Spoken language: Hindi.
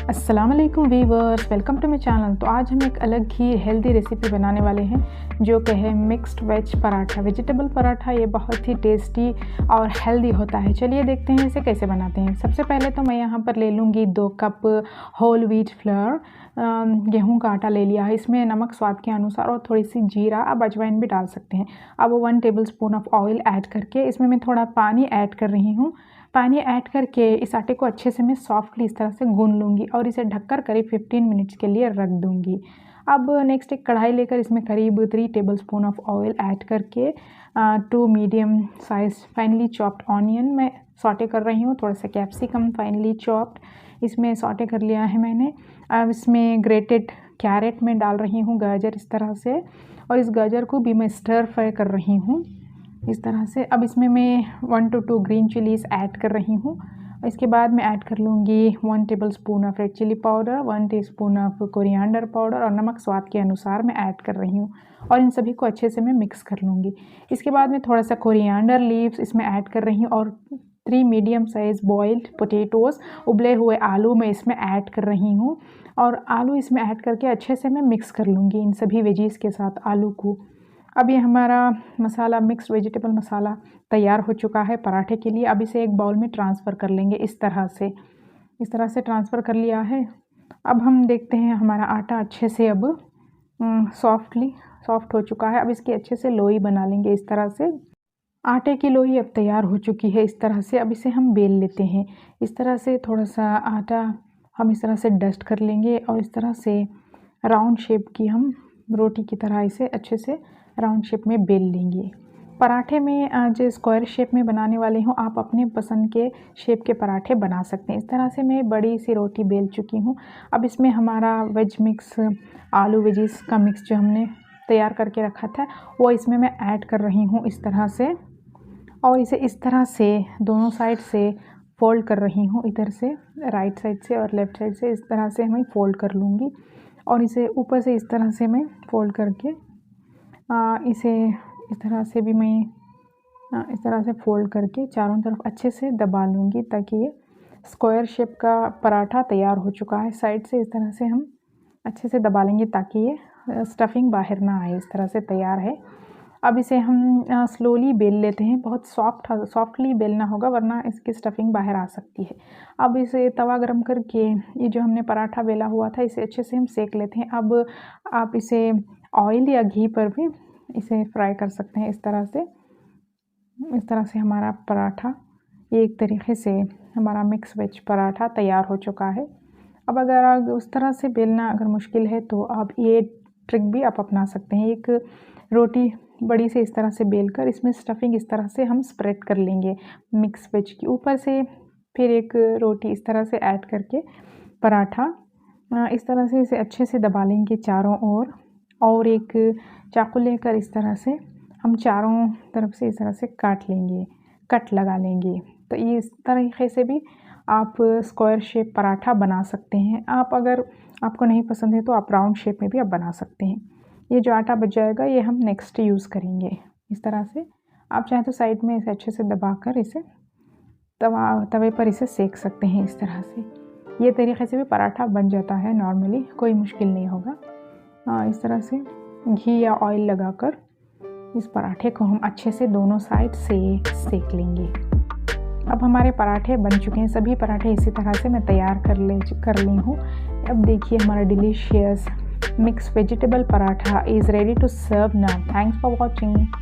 अस्सलाम वालेकुम viewers, welcome to my channel. तो आज हम एक अलग ही हेल्दी रेसिपी बनाने वाले हैं जो कि है mixed veg paratha, vegetable paratha. ये बहुत ही टेस्टी और हेल्दी होता है। चलिए देखते हैं इसे कैसे बनाते हैं। सबसे पहले तो मैं यहाँ पर ले लूँगी 2 कप होल व्हीट फ्लोर, गेहूं का आटा ले लिया है। इसमें नमक स्वाद के अनुसार और थोड़ी सी जीरा, आप अजवाइन भी डाल सकते हैं। अब 1 टेबलस्पून ऑफ ऑयल ऐड करके इसमें मैं थोड़ा पानी ऐड कर रही हूँ। पानी ऐड करके इस आटे को अच्छे से मैं सॉफ्टली इस तरह से गूंद लूँगी और इसे ढककर करीब 15 मिनट्स के लिए रख दूँगी। अब नेक्स्ट एक कढ़ाई लेकर इसमें करीब 3 टेबलस्पून ऑफ ऑयल ऐड करके 2 medium size finally chopped onion मैं सॉटे कर रही हूँ। थोड़ा सा कैप्सिकम फाइनली चॉप्ड इसमें सॉटे कर लिया है मैंने। अब इसमें ग्रेटेड कैरेट में डाल रही हूँ, गाजर इस तरह से, और इस गाजर को भी मैं स्टर फ्राई कर रही हूँ इस तरह से। अब इसमें मैं 1 to 2 ग्रीन चिलीज़ ऐड कर रही हूँ। इसके बाद मैं ऐड कर लूँगी 1 tablespoon of red chilli powder, 1 teaspoon of coriander powder और नमक स्वाद के अनुसार मैं ऐड कर रही हूँ और इन सभी को अच्छे से मैं मिक्स कर लूँगी। इसके बाद मैं थोड़ा सा कोरिएंडर लीव्स इसमें ऐड कर रही हूँ और 3 मीडियम साइज़ बॉइल्ड पोटैटोज़, उबले हुए आलू मैं इसमें ऐड कर रही हूँ और आलू इसमें ऐड करके अच्छे से मैं मिक्स कर लूँगी इन सभी वेजीज़ के साथ आलू को। अब ये हमारा मसाला, मिक्स्ड वेजिटेबल मसाला तैयार हो चुका है पराठे के लिए। अब इसे एक बाउल में ट्रांसफ़र कर लेंगे इस तरह से ट्रांसफ़र कर लिया है। अब हम देखते हैं हमारा आटा अच्छे से अब सॉफ्ट हो चुका है। अब इसकी अच्छे से लोई बना लेंगे इस तरह से। आटे की लोई अब तैयार हो चुकी है इस तरह से। अब इसे हम बेल लेते हैं इस तरह से। थोड़ा सा आटा हम इस तरह से डस्ट कर लेंगे और इस तरह से राउंड शेप की हम रोटी की तरह इसे अच्छे से राउंड शेप में बेल लेंगे। पराठे में जो स्क्वायर शेप में बनाने वाले हूँ, आप अपने पसंद के शेप के पराठे बना सकते हैं। इस तरह से मैं बड़ी सी रोटी बेल चुकी हूँ। अब इसमें हमारा वेज मिक्स, आलू वेजिस का मिक्स जो हमने तैयार करके रखा था वो इसमें मैं ऐड कर रही हूँ इस तरह से, और इसे इस तरह से दोनों साइड से फोल्ड कर रही हूँ। इधर से राइट साइड से और लेफ़्ट साइड से इस तरह से मैं फोल्ड कर लूँगी और इसे ऊपर से इस तरह से मैं फोल्ड करके इसे इस तरह से भी मैं इस तरह से फोल्ड करके चारों तरफ अच्छे से दबा लूँगी ताकि ये स्क्वायर शेप का पराठा तैयार हो चुका है। साइड से इस तरह से हम अच्छे से दबा लेंगे ताकि ये स्टफिंग बाहर ना आए। इस तरह से तैयार है। अब इसे हम स्लोली बेल लेते हैं। बहुत सॉफ्टली बेलना होगा वरना इसकी स्टफिंग बाहर आ सकती है। अब इसे तवा गरम करके ये जो हमने पराठा बेला हुआ था इसे अच्छे से हम सेक लेते हैं। अब आप इसे ऑयल या घी पर भी इसे फ्राई कर सकते हैं इस तरह से हमारा पराठा, ये एक तरीके से हमारा मिक्स वेज पराठा तैयार हो चुका है। अब अगर आप उस तरह से बेलना अगर मुश्किल है तो आप ये ट्रिक भी आप अपना सकते हैं। एक रोटी बड़ी से इस तरह से बेलकर इसमें स्टफिंग इस तरह से हम स्प्रेड कर लेंगे मिक्स वेज की ऊपर से, फिर एक रोटी इस तरह से ऐड करके पराठा इस तरह से इसे अच्छे से दबा लेंगे चारों ओर, और एक चाकू लेकर इस तरह से हम चारों तरफ से इस तरह से कट लगा लेंगे। तो ये इस तरीके से भी आप स्क्वायर शेप पराठा बना सकते हैं। आप अगर आपको नहीं पसंद है तो आप राउंड शेप में भी आप बना सकते हैं। ये जो आटा बच जाएगा ये हम नेक्स्ट यूज़ करेंगे इस तरह से। आप चाहें तो साइड में इसे अच्छे से दबाकर इसे तवे पर इसे सेक सकते हैं इस तरह से। ये तरीके से भी पराठा बन जाता है नॉर्मली, कोई मुश्किल नहीं होगा। इस तरह से घी या ऑयल लगाकर इस पराठे को हम अच्छे से दोनों साइड से सेक लेंगे। अब हमारे पराठे बन चुके हैं। सभी पराठे इसी तरह से मैं तैयार कर ली हूँ। अब देखिए हमारा delicious mix vegetable paratha is ready to serve now. Thanks for watching.